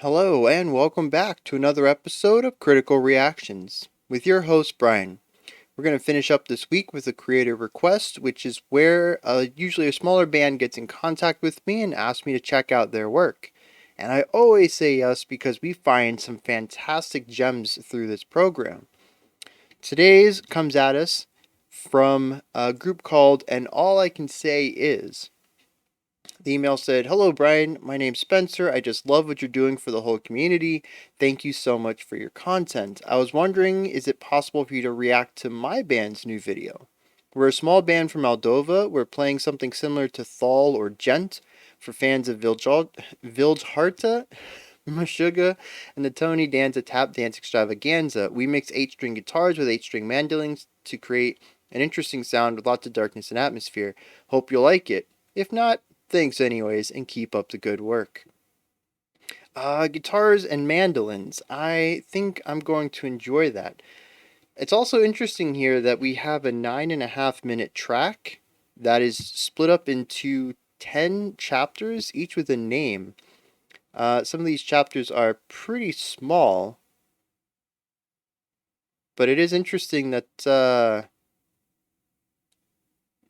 Hello, and welcome back to another episode of Critical Reactions with your host, Bryan. We're going to finish up this week with a creator request, which is where usually a smaller band gets in contact with me and asks me to check out their work. And I always say yes because we find some fantastic gems through this program. Today's comes at us from a group called And All I Can Say Is. The email said, "Hello, Bryan. My name's Spencer. I just love what you're doing for the whole community. Thank you so much for your content. I was wondering, is it possible for you to react to my band's new video? We're a small band from Moldova. We're playing something similar to Thal or Gent for fans of Vildharta, Meshuggah, and the Tony Danza tap dance extravaganza. We mix 8-string guitars with 8-string mandolins to create an interesting sound with lots of darkness and atmosphere. Hope you'll like it. If not, thanks anyways, and keep up the good work." Guitars and mandolins. I think I'm going to enjoy that. It's also interesting here that we have a 9.5-minute track that is split up into 10 chapters, each with a name. Some of these chapters are pretty small, but it is interesting that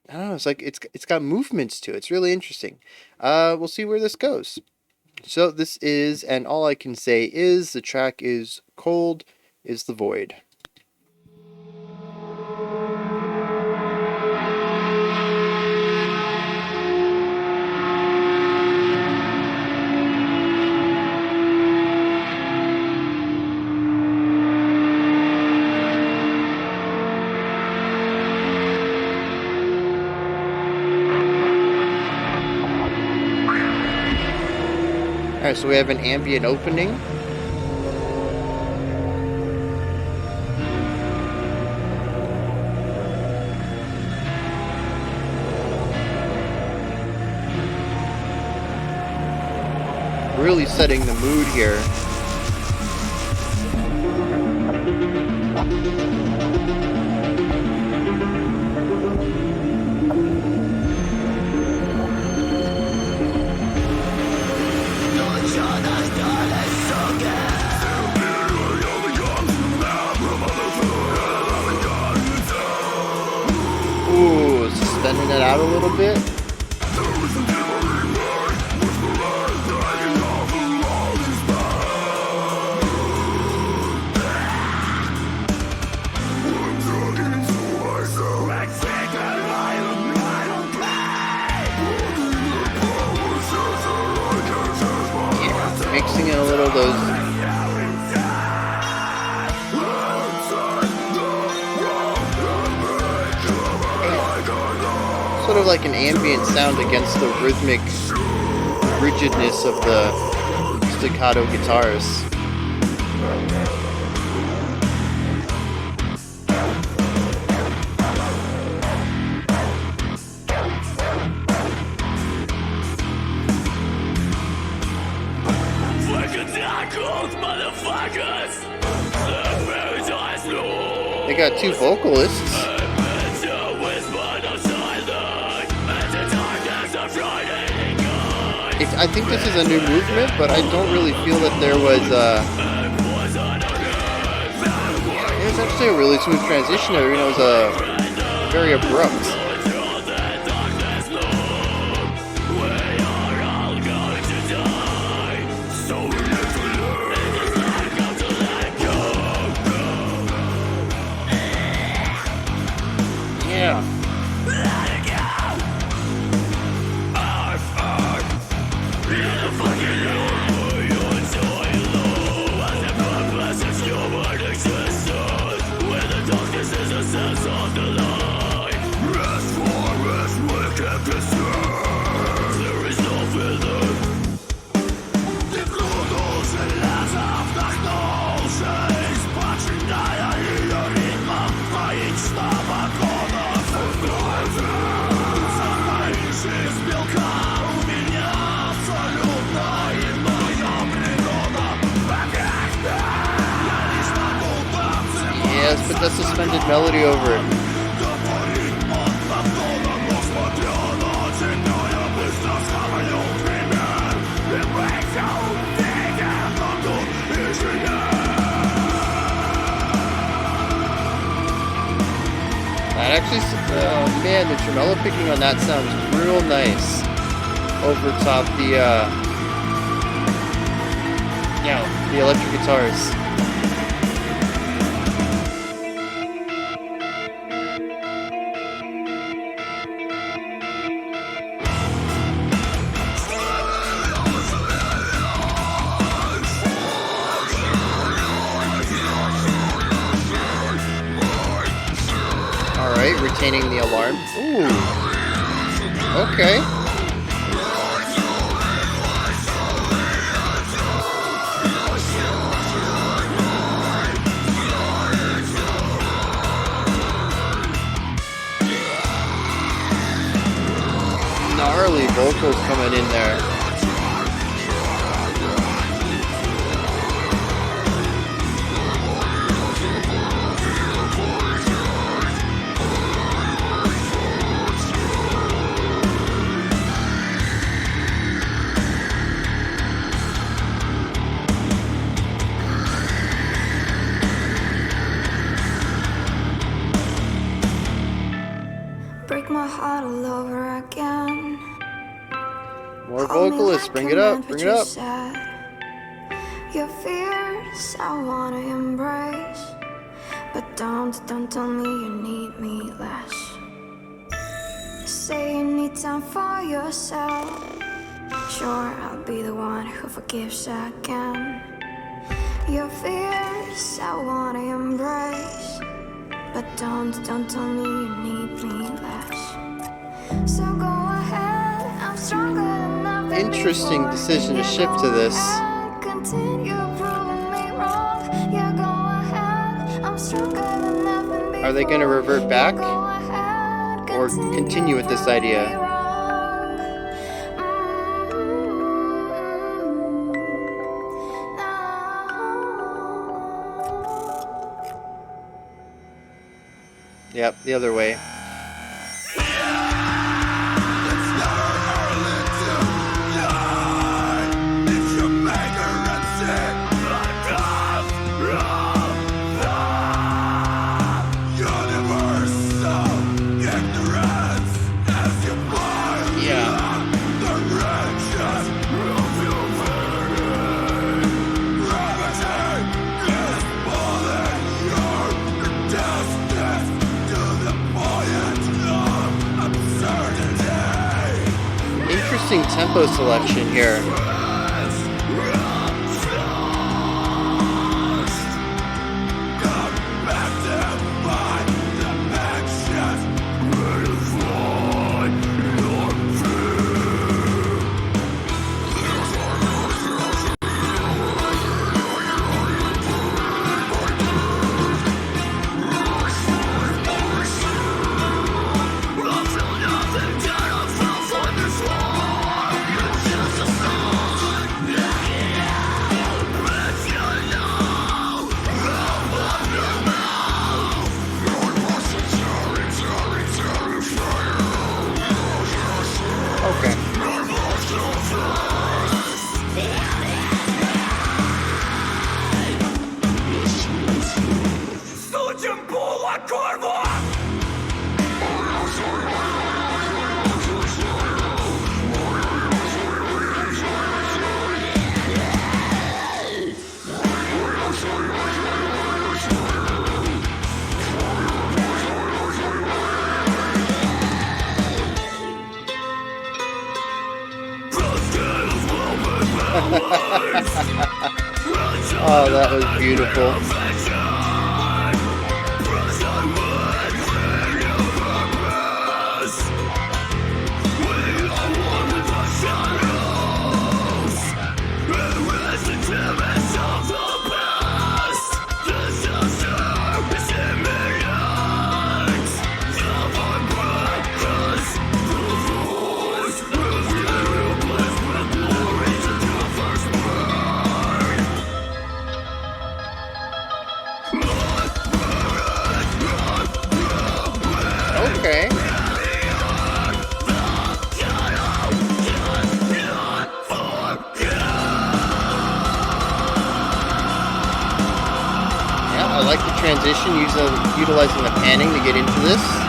I don't know, it's like it's got movements to it. It's really interesting. We'll see where this goes. So this is And All I Can Say Is, the track is Cold is the Void. Alright, so we have an ambient opening. Really setting the mood here. Ooh, suspending it out a little bit. Yeah, mixing in a little of those. Sort of like an ambient sound against the rhythmic rigidness of the staccato guitars. They got two vocalists. I think this is a new movement, but I don't really feel that there was it was actually a really smooth transition there. You know, it was very abrupt. Yeah. Let's put the suspended melody over it. actually, oh man, the tremolo picking on that sounds real nice over top the, the electric guitars. Alright, retaining the alarm. Ooh. Okay. Gnarly vocals coming in there. Break my heart all over again. More vocalists, bring it up, bring it up. Your fears I wanna embrace, but don't tell me you need me less. Say you need time for yourself. Sure, I'll be the one who forgives again. Your fears I wanna embrace, but don't tell me you need me less. So go ahead, I'm stronger than I've been. Interesting decision to shift to this. Continue proving me wrong. Yeah, go ahead, I'm stronger than I've been. Are they going to revert back or continue with this idea? Yep, the other way. Interesting tempo selection here. Oh, that was beautiful. I like the transition, utilizing the panning to get into this.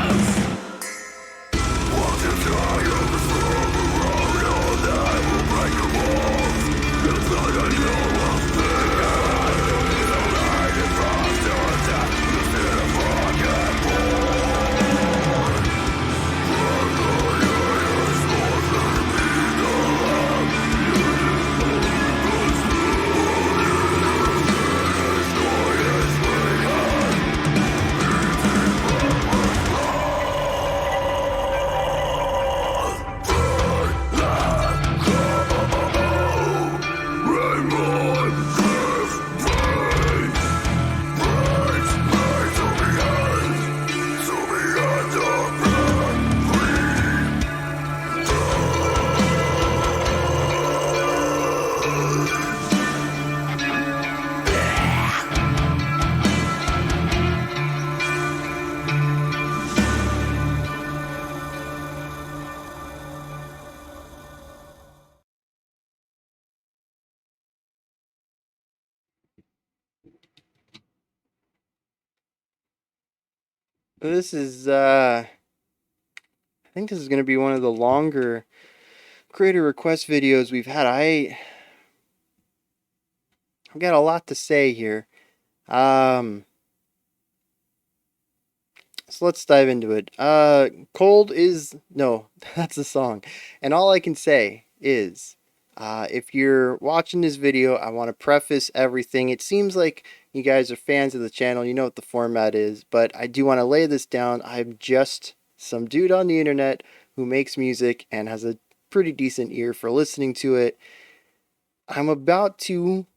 This is, I think this is going to be one of the longer creator request videos we've had. I've got a lot to say here. So let's dive into it. Cold is, no, that's the song. And all I can say is, if you're watching this video, I want to preface everything. It seems like you guys are fans of the channel. You know what the format is, but I do want to lay this down. I'm just some dude on the internet who makes music and has a pretty decent ear for listening to it. I'm about to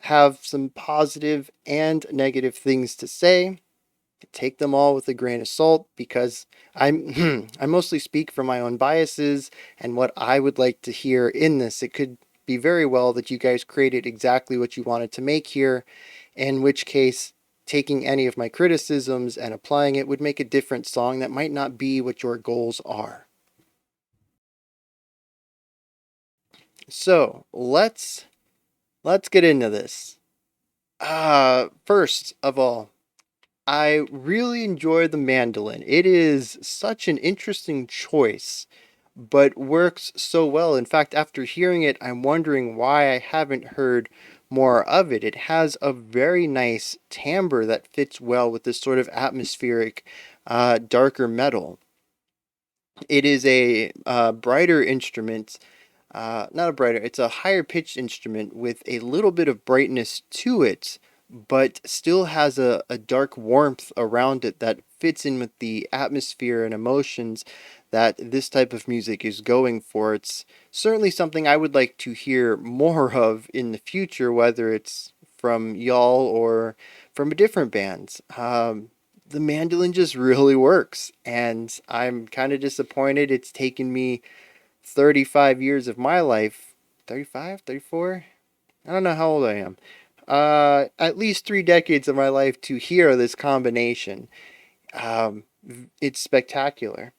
have some positive and negative things to say. Take them all with a grain of salt, because I'm I mostly speak from my own biases and what I would like to hear in this. It could be very well that you guys created exactly what you wanted to make here, in which case taking any of my criticisms and applying it would make a different song that might not be what your goals are. So let's get into this. First of all, I really enjoy the mandolin. It is such an interesting choice, but works so well. In fact, after hearing it, I'm wondering why I haven't heard more of it. It has a very nice timbre that fits well with this sort of atmospheric, darker metal. It is a brighter instrument, not a brighter, it's a higher pitched instrument with a little bit of brightness to it, but still has a dark warmth around it that fits in with the atmosphere and emotions that this type of music is going for. It's certainly something I would like to hear more of in the future, whether it's from y'all or from a different band. The mandolin just really works, and I'm kind of disappointed it's taken me 35 years of my life, 35, 34. I don't know how old I am, at least 3 decades of my life to hear this combination. Um, it's spectacular.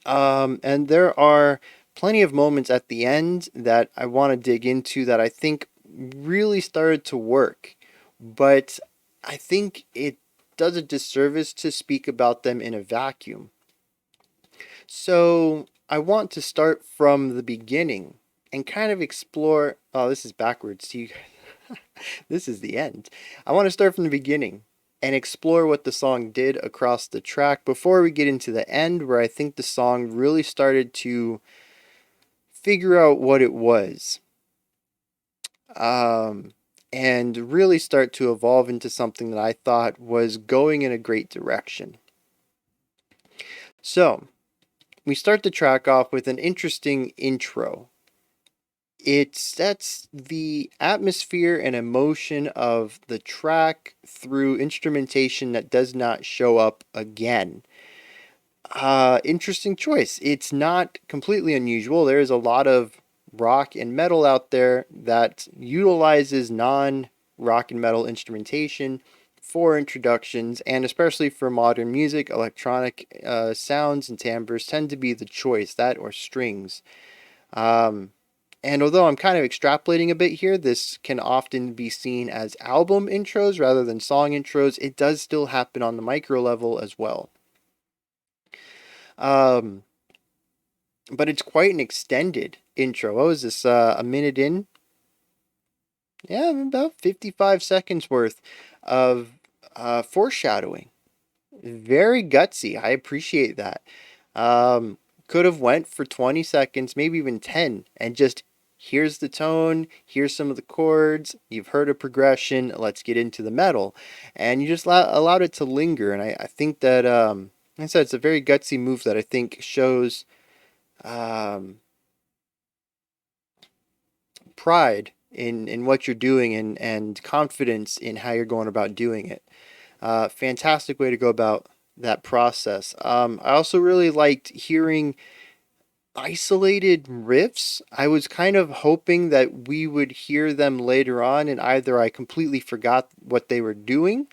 And there are plenty of moments at the end that I want to dig into that I think really started to work, but I think it does a disservice to speak about them in a vacuum. So I want to start from the beginning and kind of explore. Oh, this is backwards. You, this is the end. I want to start from the beginning and explore what the song did across the track before we get into the end, where I think the song really started to figure out what it was, um, and really start to evolve into something that I thought was going in a great direction. So we start the track off with an interesting intro. It sets the atmosphere and emotion of the track through instrumentation that does not show up again. Interesting choice. It's not completely unusual. There's a lot of rock and metal out there that utilizes non-rock and metal instrumentation for introductions, and especially for modern music, electronic sounds and timbres tend to be the choice, that or strings. Um, And although I'm kind of extrapolating a bit here, this can often be seen as album intros rather than song intros. It does still happen on the micro level as well. Um, but it's quite an extended intro. What was this? A minute in? Yeah, about 55 seconds worth of foreshadowing. Very gutsy. I appreciate that. Um, could have went for 20 seconds, maybe even 10, and just here's the tone, here's some of the chords, you've heard a progression, let's get into the metal. And you just allowed it to linger. And I think that, like I said, it's a very gutsy move that I think shows um, pride in what you're doing and confidence in how you're going about doing it. Fantastic way to go about that process. I also really liked hearing isolated riffs. I was kind of hoping that we would hear them later on, and either I completely forgot what they were doing,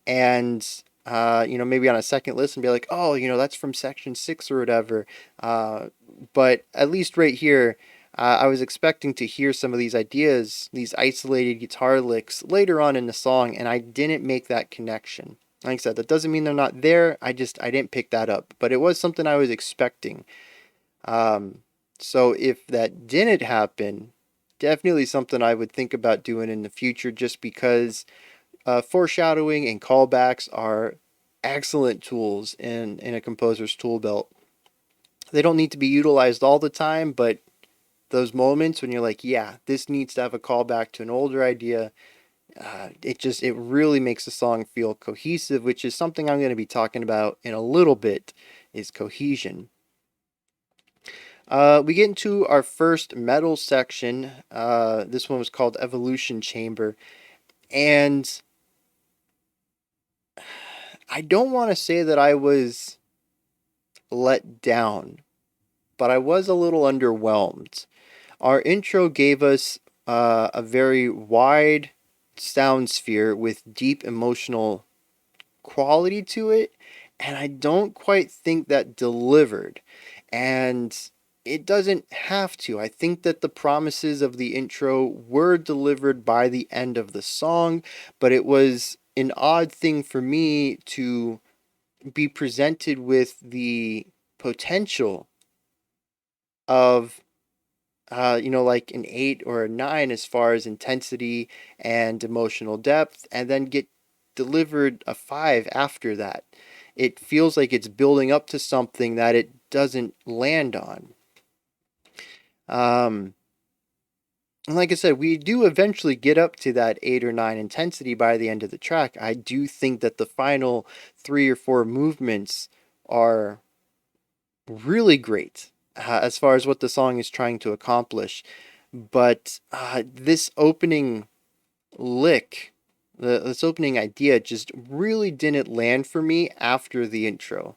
and maybe on a second listen, be like, oh, that's from section 6 or whatever. But at least right here, I was expecting to hear some of these ideas, these isolated guitar licks later on in the song, and I didn't make that connection. Like I said, that doesn't mean they're not there. I didn't pick that up, but it was something I was expecting. Um, so if that didn't happen, definitely something I would think about doing in the future, just because foreshadowing and callbacks are excellent tools in a composer's tool belt. They don't need to be utilized all the time, but those moments when you're like, yeah, this needs to have a callback to an older idea, it really makes the song feel cohesive, which is something I'm going to be talking about in a little bit, is cohesion. We get into our first metal section. This one was called Evolution Chamber, and I don't want to say that I was let down, but I was a little underwhelmed. Our intro gave us a very wide sound sphere with deep emotional quality to it, and I don't quite think that delivered. And it doesn't have to. I think that the promises of the intro were delivered by the end of the song, but it was an odd thing for me to be presented with the potential of like an 8 or a 9 as far as intensity and emotional depth, and then get delivered a 5 after that. It feels like it's building up to something that it doesn't land on. And like I said, we do eventually get up to that 8 or 9 intensity by the end of the track. I do think that the final 3 or 4 movements are really great as far as what the song is trying to accomplish. But this opening lick, this opening idea just really didn't land for me after the intro.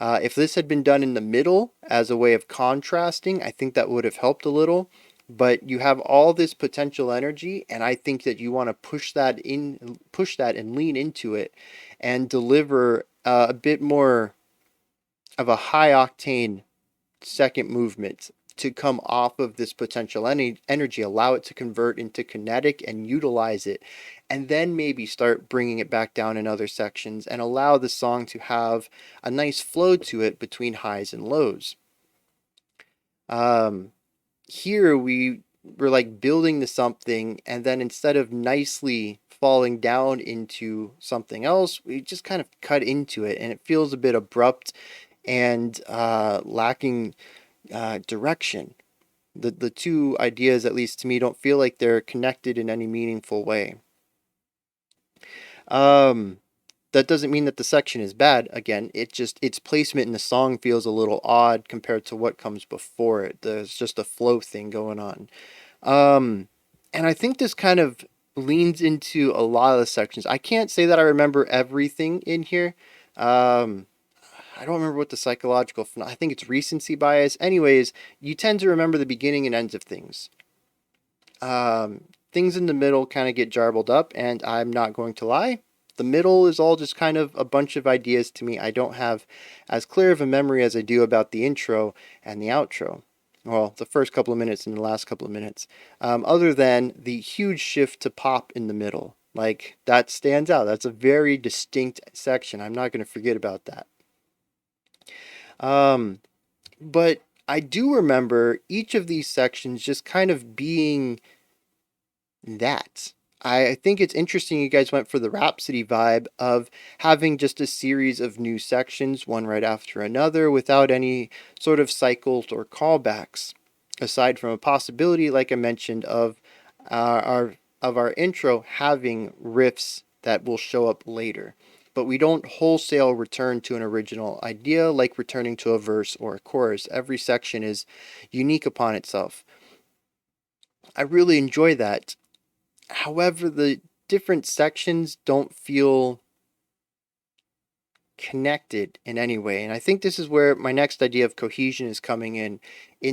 If this had been done in the middle as a way of contrasting, I think that would have helped a little. But you have all this potential energy, and I think that you want to push that and lean into it, and deliver a bit more of a high octane second movement to come off of this potential energy, allow it to convert into kinetic and utilize it, and then maybe start bringing it back down in other sections and allow the song to have a nice flow to it between highs and lows. Here we were like building to something, and then instead of nicely falling down into something else, we just kind of cut into it, and it feels a bit abrupt and lacking direction. The two ideas, at least to me, don't feel like they're connected in any meaningful way. That doesn't mean that the section is bad. Again, its placement in the song feels a little odd compared to what comes before it. There's just a flow thing going on. And I think this kind of leans into a lot of the sections. I can't say that I remember everything in here. I don't remember what the psychological, I think it's recency bias. Anyways, you tend to remember the beginning and ends of things. Things in the middle kind of get jarbled up, and I'm not going to lie. The middle is all just kind of a bunch of ideas to me. I don't have as clear of a memory as I do about the intro and the outro. Well, the first couple of minutes and the last couple of minutes, other than the huge shift to pop in the middle. Like, that stands out. That's a very distinct section. I'm not going to forget about that. Um, but I do remember each of these sections just kind of being that. I think it's interesting you guys went for the Rhapsody vibe of having just a series of new sections, one right after another, without any sort of cycles or callbacks, aside from a possibility, like I mentioned, of our intro having riffs that will show up later. But we don't wholesale return to an original idea like returning to a verse or a chorus. Every section is unique upon itself. I really enjoy that. However, the different sections don't feel connected in any way. And I think this is where my next idea of cohesion is coming in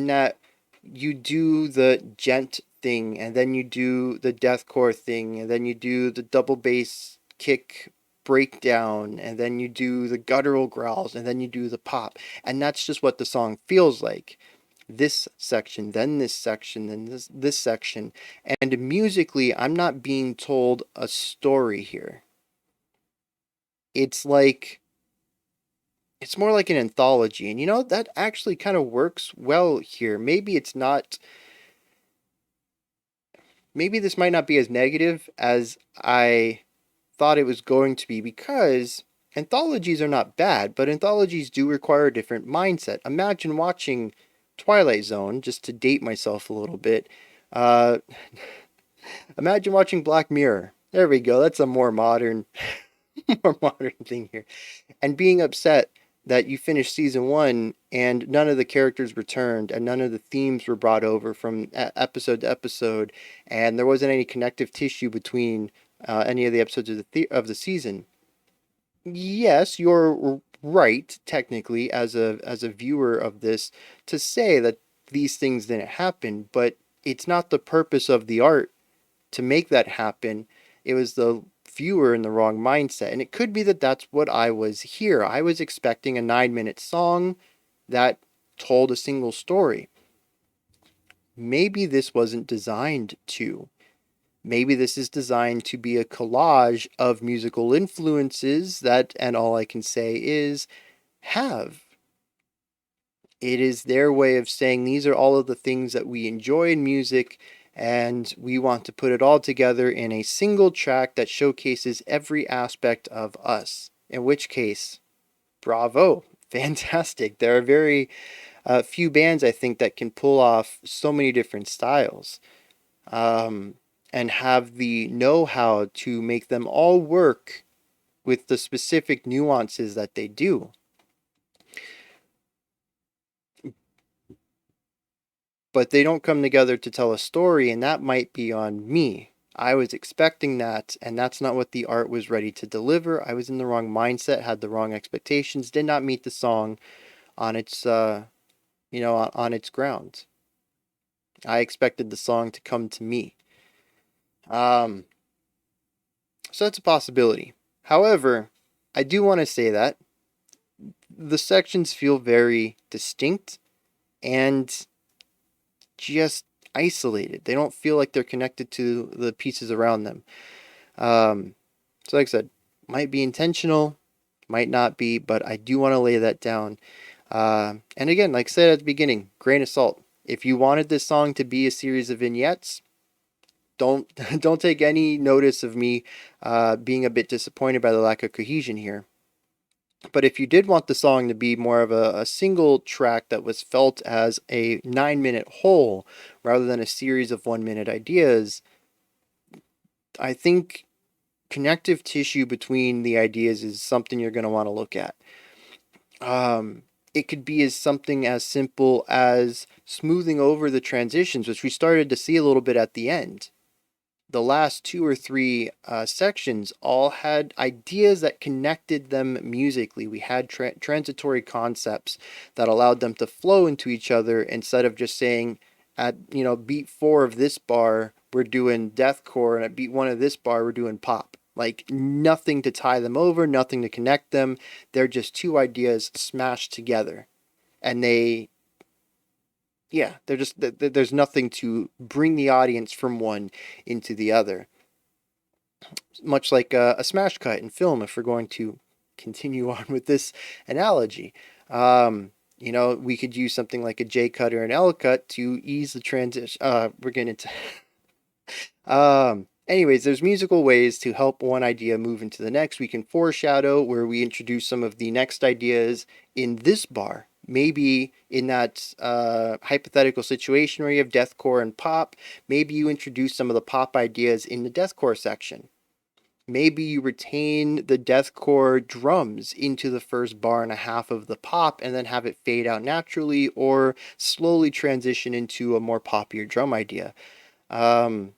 that you do the gent thing, and then you do the deathcore thing, and then you do the double bass kick breakdown, and then you do the guttural growls, and then you do the pop. And that's just what the song feels like. This section, then this section, then this section. And musically, I'm not being told a story here. It's like it's more like an anthology. And that actually kind of works well here. Maybe this might not be as negative as I thought it was going to be, because anthologies are not bad, but anthologies do require a different mindset. Imagine watching Twilight Zone, just to date myself a little bit. Uh, Imagine watching Black Mirror. There we go. That's a more modern, more modern thing here. And being upset that you finished season one and none of the characters returned and none of the themes were brought over from episode to episode, and there wasn't any connective tissue between any of the episodes of the season. Yes, you're right technically as a viewer of this to say that these things didn't happen, but it's not the purpose of the art to make that happen. It was the viewer in the wrong mindset. And it could be that that's what I was here. I was expecting a 9-minute song that told a single story. Maybe this wasn't designed to. Maybe this is designed to be a collage of musical influences that, and all I can say is, have. It is their way of saying these are all of the things that we enjoy in music, and we want to put it all together in a single track that showcases every aspect of us. In which case, bravo, fantastic. There are very few bands, I think, that can pull off so many different styles and have the know-how to make them all work with the specific nuances that they do. But they don't come together to tell a story, and that might be on me. I was expecting that, and that's not what the art was ready to deliver. I was in the wrong mindset, had the wrong expectations, did not meet the song on its, on its ground. I expected the song to come to me. So that's a possibility. However, I do want to say that the sections feel very distinct and just isolated. They don't feel like they're connected to the pieces around them. So like I said, might be intentional, might not be, but I do want to lay that down. And again, like I said at the beginning, grain of salt. If you wanted this song to be a series of vignettes, don't don't take any notice of me being a bit disappointed by the lack of cohesion here. But if you did want the song to be more of a single track that was felt as a 9-minute whole rather than a series of 1-minute ideas, I think connective tissue between the ideas is something you're going to want to look at. It could be as something as simple as smoothing over the transitions, which we started to see a little bit at the end. The last 2 or 3 sections all had ideas that connected them musically. We had transitory concepts that allowed them to flow into each other instead of just saying at beat 4 of this bar we're doing deathcore, and at beat 1 of this bar we're doing pop. Like, nothing to tie them over, nothing to connect them. They're just 2 ideas smashed together, and they yeah, they're just there's nothing to bring the audience from one into the other. Much like a smash cut in film, if we're going to continue on with this analogy. We could use something like a J cut or an L cut to ease the transition. We're getting into. Anyways, there's musical ways to help one idea move into the next. We can foreshadow where we introduce some of the next ideas in this bar. Maybe in that hypothetical situation where you have deathcore and pop, maybe you introduce some of the pop ideas in the deathcore section. Maybe you retain the deathcore drums into the first bar and a half of the pop and then have it fade out naturally, or slowly transition into a more poppier drum idea. Um,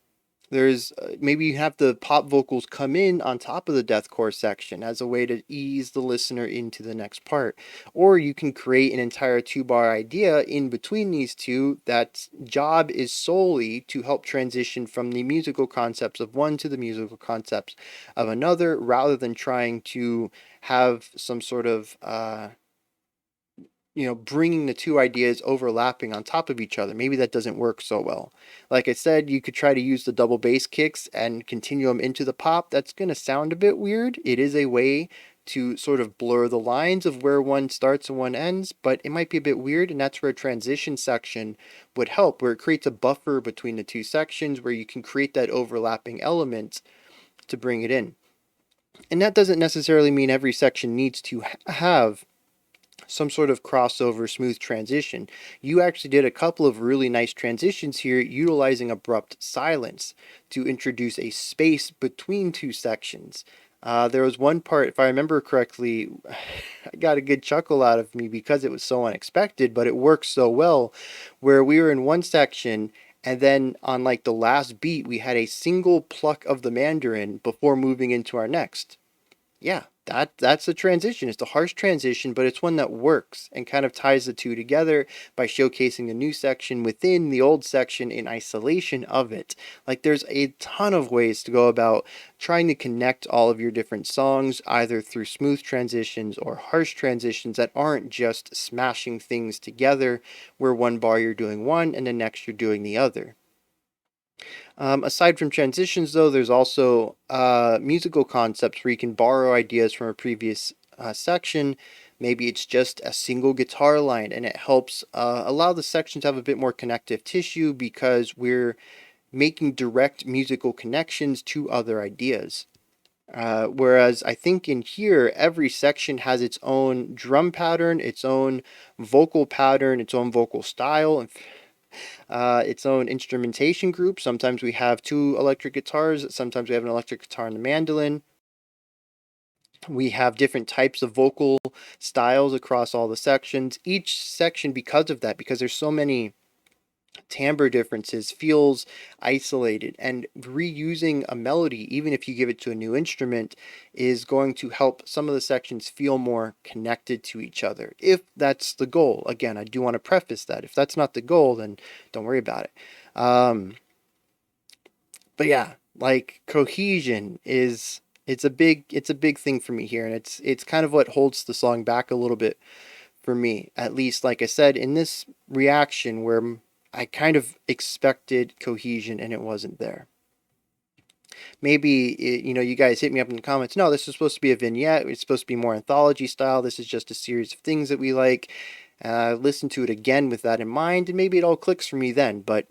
there's maybe you have the pop vocals come in on top of the deathcore section as a way to ease the listener into the next part. Or you can create an entire 2-bar idea in between these two that job is solely to help transition from the musical concepts of one to the musical concepts of another, rather than trying to have some sort of bringing the two ideas overlapping on top of each other. Maybe that doesn't work so well. Like I said, you could try to use the double bass kicks and continue them into the pop. That's going to sound a bit weird. It is a way to sort of blur the lines of where one starts and one ends, but it might be a bit weird, and that's where a transition section would help, where it creates a buffer between the two sections where you can create that overlapping element to bring it in. And that doesn't necessarily mean every section needs to have some sort of crossover smooth transition. You actually did a couple of really nice transitions here utilizing abrupt silence to introduce a space between two sections. There was one part, if I remember correctly, I got a good chuckle out of me because it was so unexpected, but it worked so well, where we were in one section and then on like the last beat we had a single pluck of the Mandarin before moving into our next. Yeah, that's a transition. It's a harsh transition, but it's one that works and kind of ties the two together by showcasing a new section within the old section in isolation of it. Like, there's a ton of ways to go about trying to connect all of your different songs, either through smooth transitions or harsh transitions that aren't just smashing things together, where one bar you're doing one and the next you're doing the other. Aside from transitions, though, there's also musical concepts where you can borrow ideas from a previous section. Maybe it's just a single guitar line, and it helps allow the section to have a bit more connective tissue because we're making direct musical connections to other ideas. Whereas I think in here, every section has its own drum pattern, its own vocal pattern, its own vocal style, its own instrumentation group. Sometimes we have two electric guitars, sometimes we have an electric guitar and the mandolin. We have different types of vocal styles across all the sections. Each section, because of that, because there's so many timbre differences, feels isolated, and reusing a melody, even if you give it to a new instrument, is going to help some of the sections feel more connected to each other, if that's the goal. Again, I do want to preface that if that's not the goal, then don't worry about it. But yeah, like, cohesion is it's a big thing for me here, and it's kind of what holds the song back a little bit for me, at least. Like I said, in this reaction where I kind of expected cohesion and it wasn't there. Maybe you guys hit me up in the comments. No, this is supposed to be a vignette. It's supposed to be more anthology style. This is just a series of things that we like. Listen to it again with that in mind, and maybe it all clicks for me then. But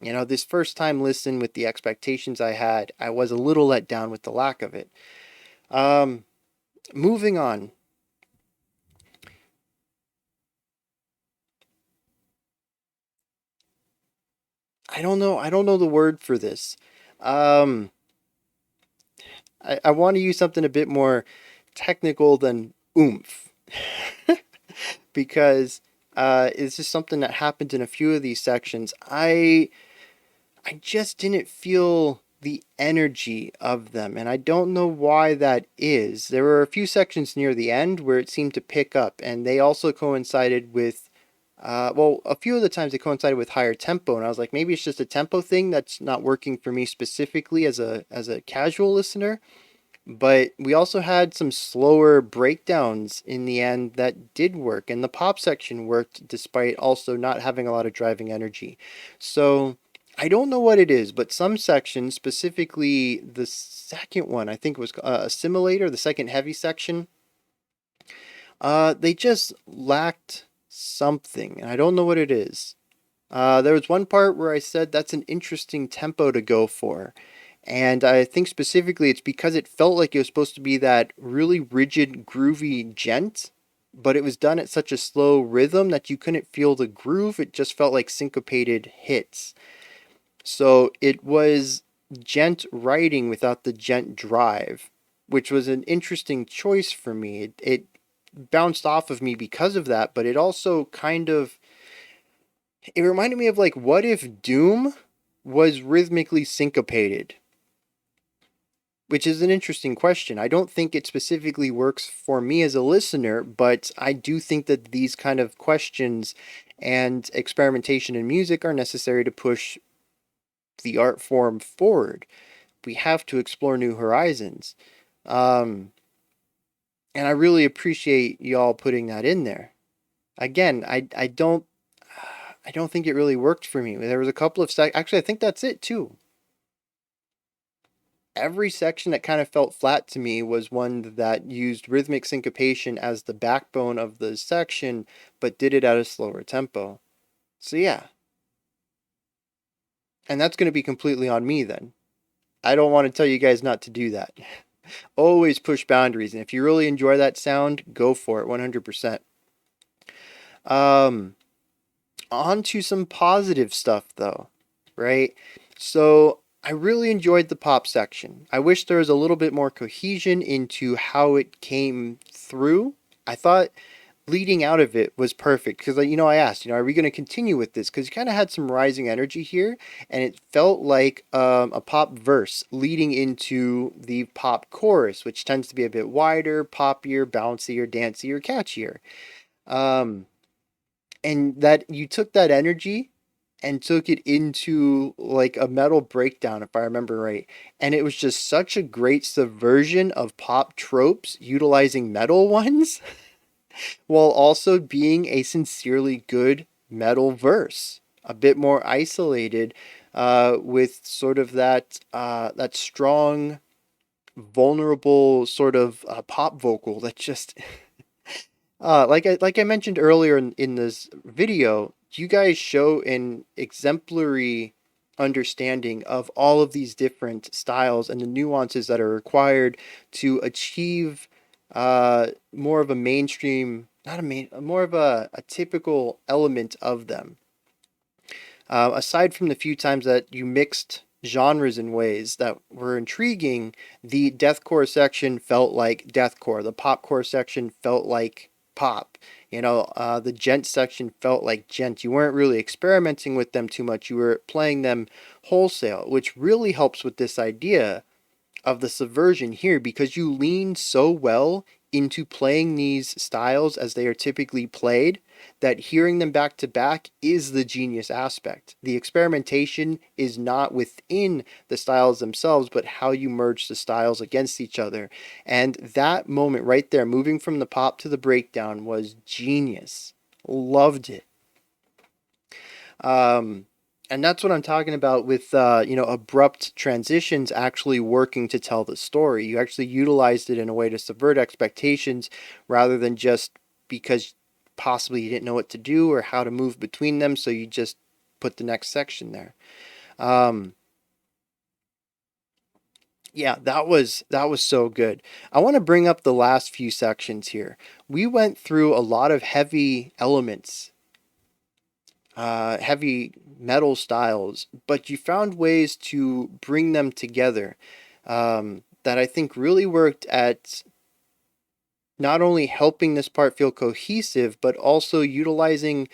this first time listen with the expectations I had, I was a little let down with the lack of it. Moving on. I don't know the word for this. Um, I want to use something a bit more technical than oomph. Because it's just something that happened in a few of these sections. I just didn't feel the energy of them, and I don't know why that is. There were a few sections near the end where it seemed to pick up, and they also coincided with a few of the times they coincided with higher tempo, and I was like, maybe it's just a tempo thing that's not working for me specifically as a casual listener. But we also had some slower breakdowns in the end that did work, and the pop section worked despite also not having a lot of driving energy. So I don't know what it is, but some sections, specifically the second one, I think it was Assimilator, the second heavy section, they just lacked something, and I don't know what it is. There was one part where I said that's an interesting tempo to go for. And I think specifically it's because it felt like it was supposed to be that really rigid, groovy gent, but it was done at such a slow rhythm that you couldn't feel the groove. It just felt like syncopated hits. So it was gent writing without the gent drive, which was an interesting choice for me. It bounced off of me because of that, but it also kind of it reminded me of like what if Doom was rhythmically syncopated, which is an interesting question. I don't think it specifically works for me as a listener, but I do think that these kind of questions and experimentation in music are necessary to push the art form forward. We have to explore new horizons. Um, and I really appreciate y'all putting that in there. Again, I don't think it really worked for me. There was a couple of actually I think that's it too. Every section that kind of felt flat to me was one that used rhythmic syncopation as the backbone of the section, but did it at a slower tempo. So yeah, and that's going to be completely on me then. I don't want to tell you guys not to do that. Always push boundaries, and if you really enjoy that sound, go for it 100%. Um, On to some positive stuff though, right? So I really enjoyed the pop section. I wish there was a little bit more cohesion into how it came through. I thought leading out of it was perfect because, I asked, are we going to continue with this? Because you kind of had some rising energy here, and it felt like a pop verse leading into the pop chorus, which tends to be a bit wider, poppier, bouncier, dancier, catchier. Um, and that you took that energy and took it into like a metal breakdown, if I remember right. And it was just such a great subversion of pop tropes utilizing metal ones while also being a sincerely good metal verse, a bit more isolated, with sort of that strong, vulnerable sort of pop vocal that just like I mentioned earlier in this video, you guys show an exemplary understanding of all of these different styles and the nuances that are required to achieve more of a mainstream, not a main, more of a typical element of them. Aside from the few times that you mixed genres in ways that were intriguing, the deathcore section felt like deathcore. The popcore section felt like pop. The gent section felt like gent. You weren't really experimenting with them too much. You were playing them wholesale, which really helps with this idea of the subversion here because you lean so well into playing these styles as they are typically played that hearing them back to back is the genius aspect. The experimentation is not within the styles themselves, but how you merge the styles against each other. And that moment right there, moving from the pop to the breakdown, was genius. Loved it. And that's what I'm talking about with abrupt transitions actually working to tell the story. You actually utilized it in a way to subvert expectations rather than just because possibly you didn't know what to do or how to move between them, so you just put the next section there. Yeah, that was so good. I want to bring up the last few sections here. We went through a lot of heavy elements, heavy metal styles, but you found ways to bring them together that I think really worked at not only helping this part feel cohesive, but also utilizing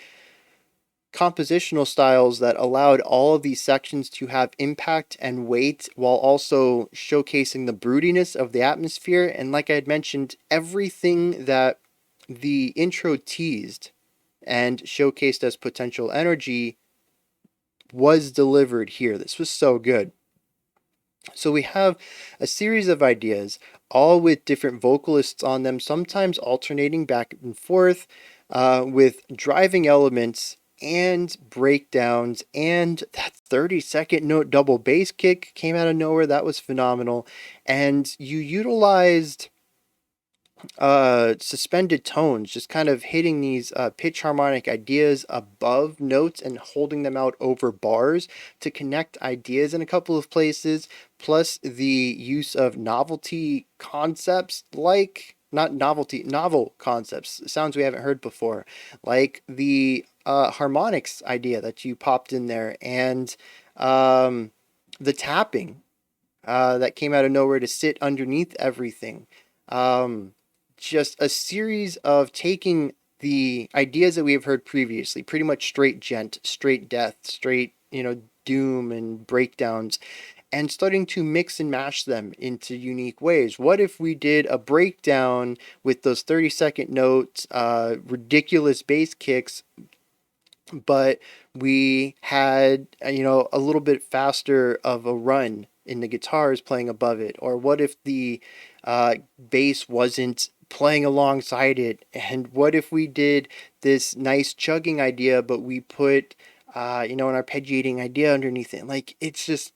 compositional styles that allowed all of these sections to have impact and weight while also showcasing the broodiness of the atmosphere. And like I had mentioned, everything that the intro teased and showcased as potential energy was delivered here. This was so good. So we have a series of ideas, all with different vocalists on them, sometimes alternating back and forth, with driving elements and breakdowns. And that 30-second note double bass kick came out of nowhere. That was phenomenal. And you utilized suspended tones, just kind of hitting these pitch harmonic ideas above notes and holding them out over bars to connect ideas in a couple of places, plus the use of novelty concepts like not novelty, novel concepts, sounds we haven't heard before, like the harmonics idea that you popped in there, and the tapping that came out of nowhere to sit underneath everything. Um, just a series of taking the ideas that we have heard previously, pretty much straight gent, straight death, straight, doom and breakdowns, and starting to mix and mash them into unique ways. What if we did a breakdown with those 30-second notes, ridiculous bass kicks, but we had a little bit faster of a run in the guitars playing above it? Or what if the bass wasn't playing alongside it? And what if we did this nice chugging idea, but we put an arpeggiating idea underneath it? Like, it's just,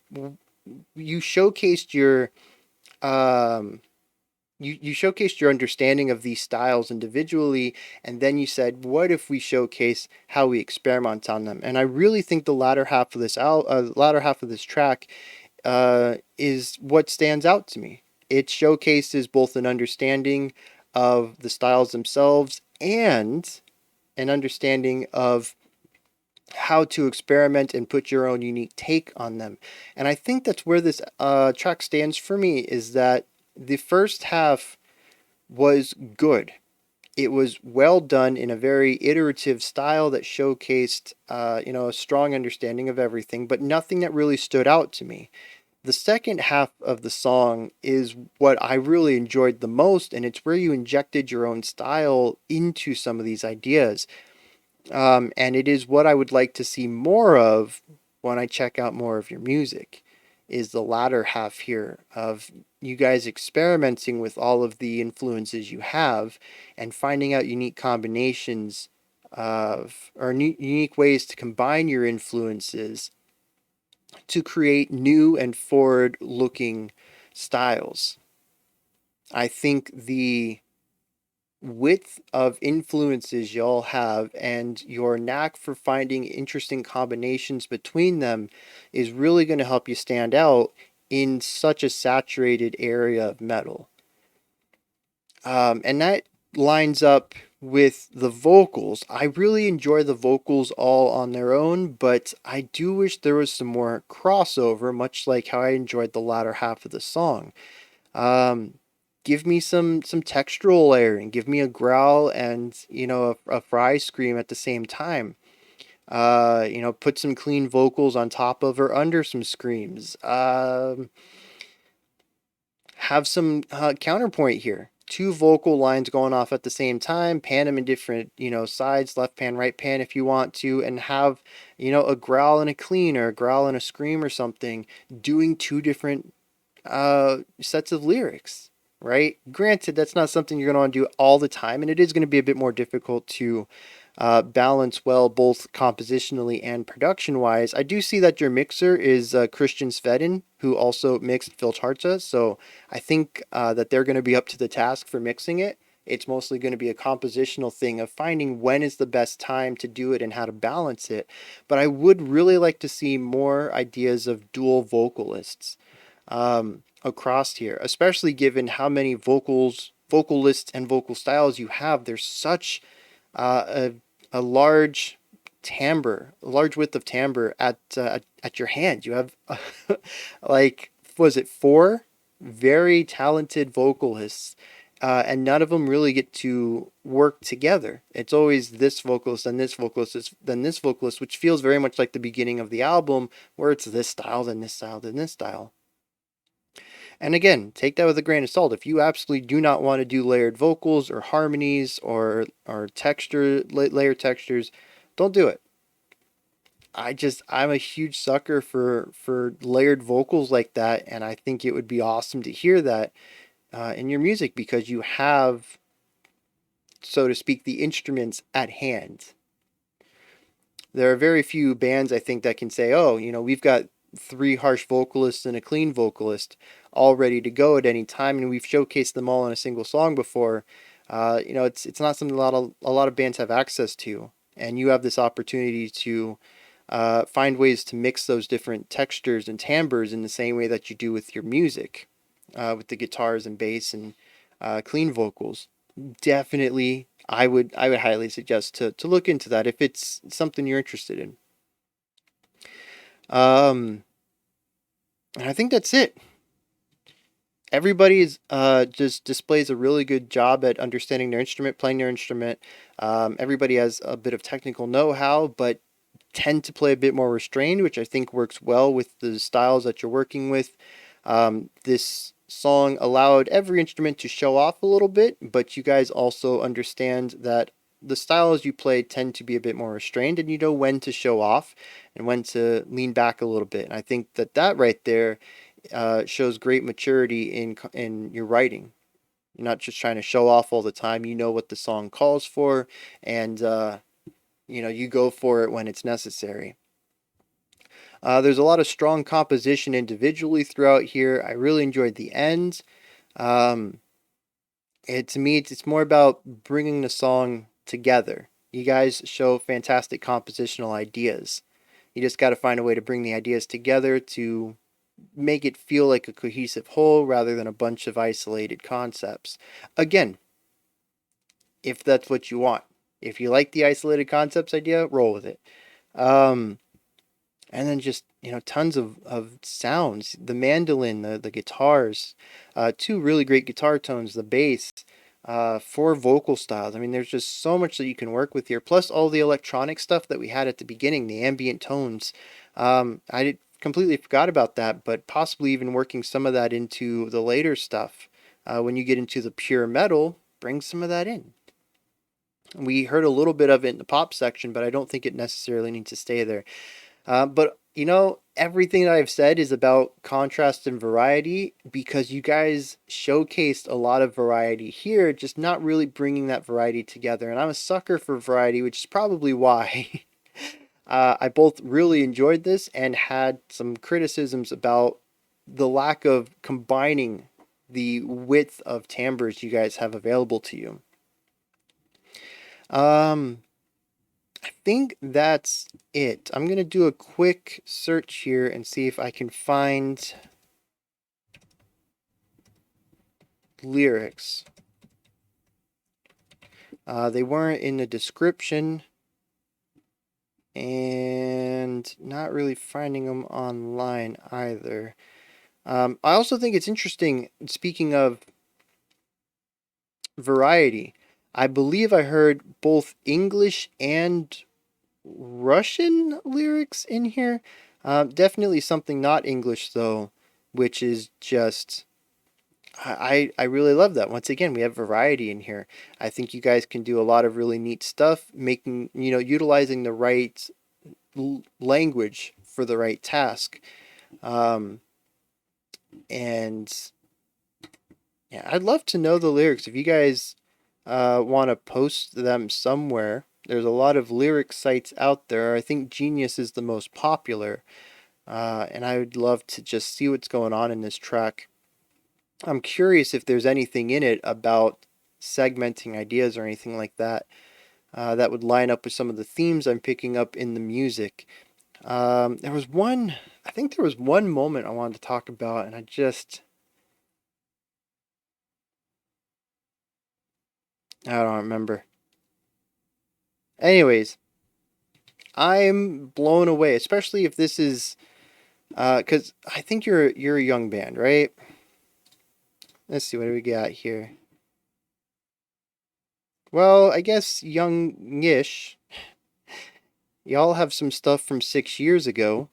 you showcased your um you showcased your understanding of these styles individually, and then you said, what if we showcase how we experiment on them? And I really think the latter half of this track is what stands out to me. It showcases both an understanding of the styles themselves and an understanding of how to experiment and put your own unique take on them. And I think that's where this track stands for me, is that the first half was good. It was well done in a very iterative style that showcased, a strong understanding of everything, but nothing that really stood out to me. The second half of the song is what I really enjoyed the most, and it's where you injected your own style into some of these ideas. And it is what I would like to see more of when I check out more of your music, is the latter half here of you guys experimenting with all of the influences you have and finding out unique combinations or unique ways to combine your influences to create new and forward looking styles. I think the width of influences y'all have and your knack for finding interesting combinations between them is really going to help you stand out in such a saturated area of metal. And that lines up with the vocals. I really enjoy the vocals all on their own, but I do wish there was some more crossover, much like how I enjoyed the latter half of the song. Um, Give me some textural layering. Give me a growl and a fry scream at the same time. Put some clean vocals on top of or under some screams. Have some counterpoint here. Two vocal lines going off at the same time. Pan them in different sides, left pan, right pan, if you want to, and have a growl and a clean, or a growl and a scream or something, doing two different sets of lyrics, right? Granted, that's not something you're going to want to do all the time, and it is going to be a bit more difficult to balance well, both compositionally and production wise. I do see that your mixer is Christian Svedin, who also mixed Phil Charta, so I think that they're going to be up to the task for mixing it. It's mostly going to be a compositional thing of finding when is the best time to do it and how to balance it. But I would really like to see more ideas of dual vocalists across here, especially given how many vocalists, and vocal styles you have. There's such a large timbre, a large width of timbre at your hand. You have like, was it four very talented vocalists, and none of them really get to work together. It's always this vocalist and this vocalist, then this vocalist, which feels very much like the beginning of the album, where it's this style, then this style, then this style. And again, take that with a grain of salt. If you absolutely do not want to do layered vocals or harmonies or layer textures, don't do it. I'm a huge sucker for layered vocals like that, and I think it would be awesome to hear that in your music because you have, so to speak, the instruments at hand. There are very few bands I think that can say, "Oh, we've got three harsh vocalists and a clean vocalist all ready to go at any time, and we've showcased them all in a single song before." It's not something a lot of bands have access to, and you have this opportunity to find ways to mix those different textures and timbres in the same way that you do with your music, with the guitars and bass and clean vocals. Definitely, I would highly suggest to look into that if it's something you're interested in. Um, and I think that's it. Everybody is just displays a really good job at understanding their instrument, playing their instrument. Everybody has a bit of technical know-how, but tend to play a bit more restrained, which I think works well with the styles that you're working with. This song allowed every instrument to show off a little bit, but you guys also understand that the styles you play tend to be a bit more restrained, and you know when to show off and when to lean back a little bit. And I think that right there shows great maturity in your writing. You're not just trying to show off all the time. You know what the song calls for, and you go for it when it's necessary. There's a lot of strong composition individually throughout here. I really enjoyed the end. Um, to me, it's more about bringing the song together. You guys show fantastic compositional ideas. You just got to find a way to bring the ideas together to make it feel like a cohesive whole rather than a bunch of isolated concepts. Again, if that's what you want. If you like the isolated concepts idea, roll with it. Um, and then just tons of sounds, the mandolin, the guitars, two really great guitar tones, the bass, four vocal styles. I mean, there's just so much that you can work with here, plus all the electronic stuff that we had at the beginning, the ambient tones. Completely forgot about that, but possibly even working some of that into the later stuff. When you get into the pure metal, bring some of that in. We heard a little bit of it in the pop section, but I don't think it necessarily needs to stay there. But everything that I've said is about contrast and variety because you guys showcased a lot of variety here, just not really bringing that variety together. And I'm a sucker for variety, which is probably why I both really enjoyed this and had some criticisms about the lack of combining the width of timbres you guys have available to you. I think that's it. I'm going to do a quick search here and see if I can find lyrics. They weren't in the description and not really finding them online either. I also think it's interesting, speaking of variety, I believe I heard both English and Russian lyrics in here. Definitely something not English though, which is just I really love that. Once again, we have variety in here. I think you guys can do a lot of really neat stuff, making utilizing the right language for the right task. And yeah, I'd love to know the lyrics. If you guys want to post them somewhere, there's a lot of lyric sites out there. I think Genius is the most popular. And I would love to just see what's going on in this track. I'm curious if there's anything in it about segmenting ideas or anything like that that would line up with some of the themes I'm picking up in the music. I think there was one moment I wanted to talk about, and I don't remember. Anyways, I'm blown away, especially if this is, because I think you're a young band, right? Let's see, what do we got here? Well, I guess youngish. Y'all have some stuff from 6 years ago,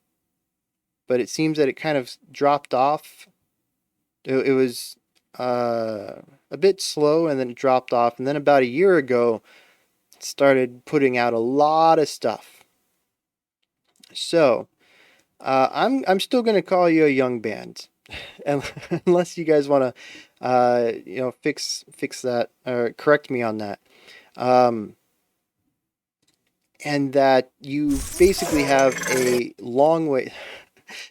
but it seems that it kind of dropped off. It was a bit slow, and then it dropped off, and then about a year ago, it started putting out a lot of stuff. So, I'm still gonna call you a young band, unless you guys want to, fix that or correct me on that. Um, and that you basically have a long way.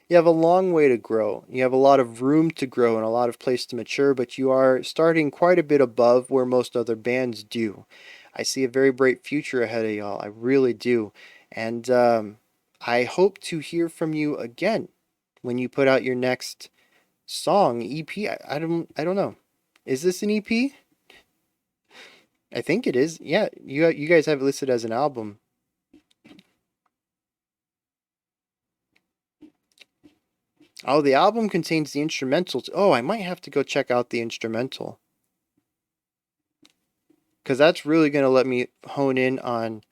You have a long way to grow. You have a lot of room to grow and a lot of place to mature, but you are starting quite a bit above where most other bands do. I see a very bright future ahead of y'all. I really do. And I hope to hear from you again when you put out your next song, EP. I don't know. Is this an EP? I think it is. Yeah, you guys have it listed as an album. Oh, the album contains the instrumentals. Oh, I might have to go check out the instrumental because that's really going to let me hone in on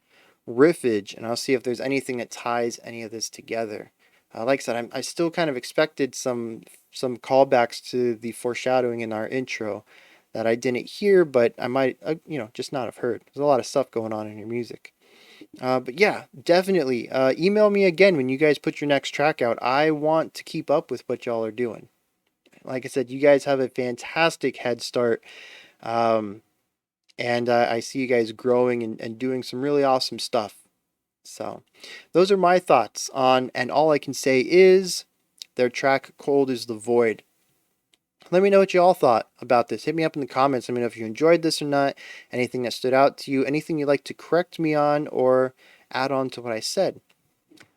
riffage, and I'll see if there's anything that ties any of this together. Like I said, I still kind of expected some callbacks to the foreshadowing in our intro that I didn't hear, but I might just not have heard. There's a lot of stuff going on in your music. But yeah, definitely email me again when you guys put your next track out. I want to keep up with what y'all are doing. Like I said, you guys have a fantastic head start. Um, and I see you guys growing and doing some really awesome stuff. So, those are my thoughts on, and all I can say is their track Cold is the Void. Let me know what you all thought about this. Hit me up in the comments. Let me know if you enjoyed this or not, anything that stood out to you, anything you'd like to correct me on or add on to what I said.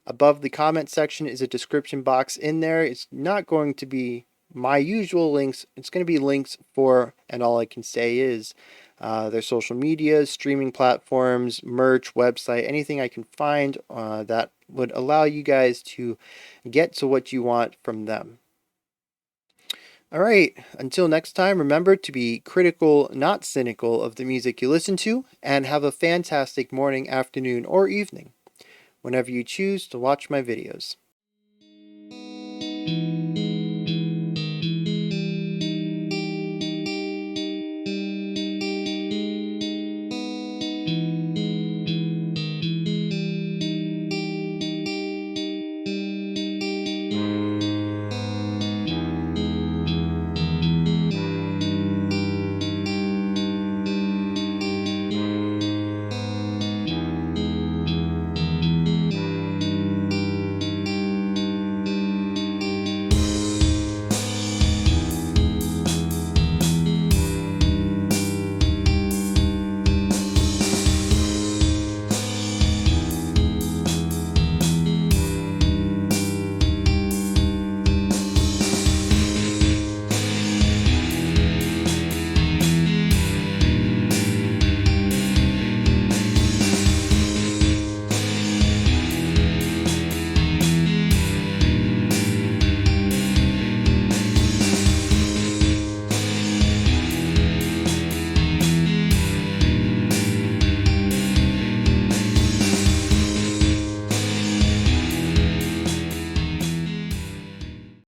Above the comment section is a description box in there. It's not going to be my usual links. It's going to be links for, and all I can say is, their social media, streaming platforms, merch, website, anything I can find that would allow you guys to get to what you want from them. All right, until next time, remember to be critical, not cynical, of the music you listen to, and have a fantastic morning, afternoon, or evening whenever you choose to watch my videos.